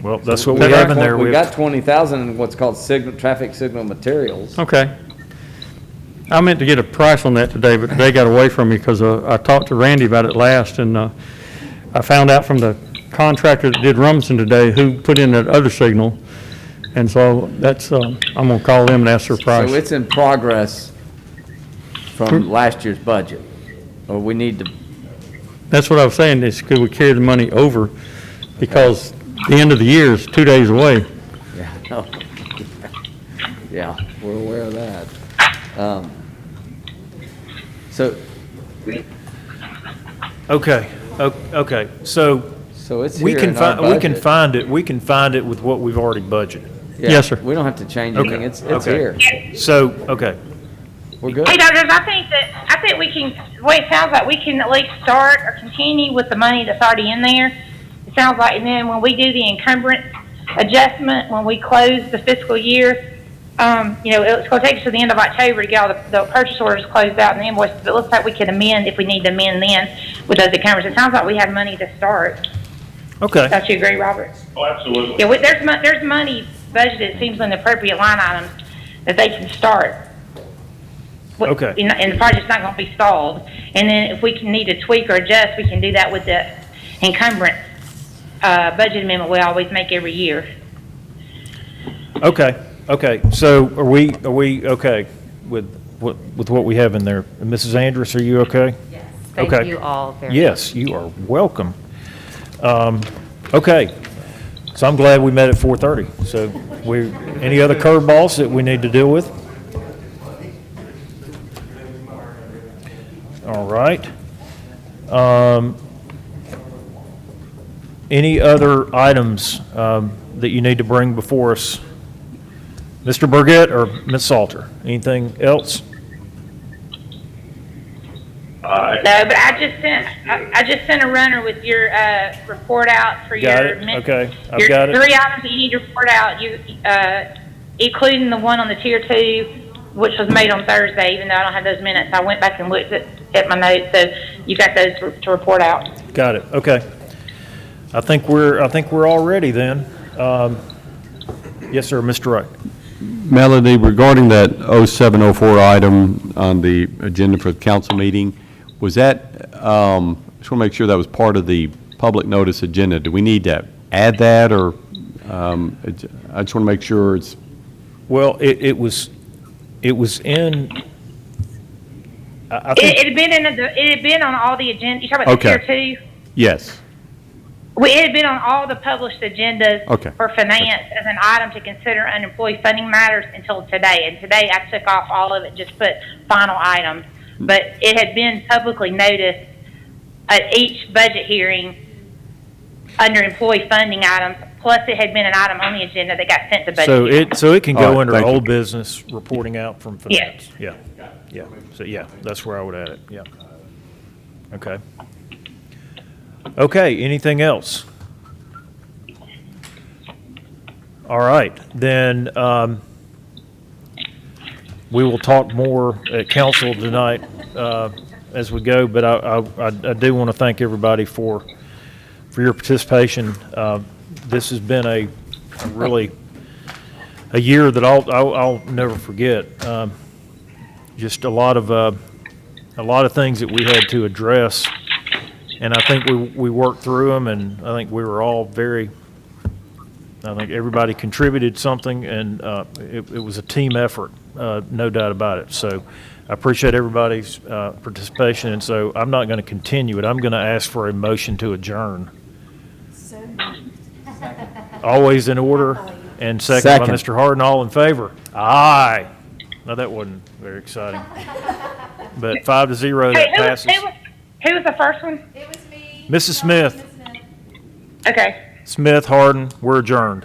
Well, that's what we have in there. We got 20,000 in what's called traffic signal materials. Okay. I meant to get a price on that today, but today got away from me because I talked to Randy about it last, and I found out from the contractor that did Rumson today who put in that other signal. And so that's, I'm gonna call them and ask their price. So it's in progress from last year's budget, or we need to, That's what I was saying, is could we carry the money over? Because the end of the year is 2 days away. yeah, no. Yeah, we're aware of that. So, Okay, okay, so so it's we here can in our find, we can budget. find it, we can find it with what we've already budgeted. Yeah, Yes, sir. We don't have to change anything, Okay, it's okay. here. So, okay, We're good. Hey, doctors, I think we can, the way it sounds like, we can at least start or continue with the money that's already in there. It sounds like, and then when we do the encumbrance adjustment, when we close the fiscal year, it's gonna take us to the end of October to get all the purchase orders closed out and the invoices, but it looks like we can amend if we need to amend then with those encumbrances. It sounds like we have money to start. okay, Don't you agree, Robert? Oh, absolutely. Yeah, there's money budgeted, it seems, in the appropriate line items that they can start. Okay. And the project's not gonna be stalled. And then if we can need to tweak or adjust, we can do that with the encumbrance, budget amendment we always make every year. okay, okay. So are we okay with what we have in there? Mrs. Andrus, are you okay? Yes. Thank Okay. you all very much. Yes, you are welcome. Okay, so I'm glad we met at 4:30. So any other curveballs that we need to deal with? All right. Any other items that you need to bring before us? Mr. Burgett or Ms. Salter? Anything else? No, but I just sent a runner with your, report out for Got your. it. Okay, I've your got it. 3 items that you need to report out, including the one on the tier 2, which was made on Thursday, even though I don't have those minutes. I went back and looked at my notes, so you got those to report out. Got it, okay. I think we're all ready then. Yes, sir, Mr. Wright. Melody, regarding that 0704 item on the agenda for the council meeting, was that, I just want to make sure that was part of the public notice agenda. Do we need to add that, or, I just want to make sure it's, Well, it was in, I think, It had been on all the agenda, you talking about the Okay. tier 2? yes, Well, it had been on all the published agendas Okay. for finance as an item to consider on employee funding matters until today. And today I took off all of it, just put final items. But it had been publicly noticed at each budget hearing under employee funding items. Plus it had been an item on the agenda that got sent to budget. hearing. so it can All go right, under thank you. old business, reporting out from finance. Yes. Yeah, so yeah, that's where I would add it, yeah. Okay. Okay, anything else? All right, then, we will talk more at council tonight, as we go, but I do want to thank everybody for your participation. This has been a really, a year that I'll never forget. Just a lot of things that we had to address, and I think we worked through them, and I think we were all I think everybody contributed something, and it was a team effort, no doubt about it. So I appreciate everybody's participation, and so I'm not going to continue it. I'm going to ask for a motion to adjourn. So moved. Always in order, and second by Second. Mr. Harden. All in favor? Aye. Now, that wasn't very exciting. But 5-0, that passes. Who was the first one? It was me. Mrs. Smith. Okay. Smith, Harden, we're adjourned.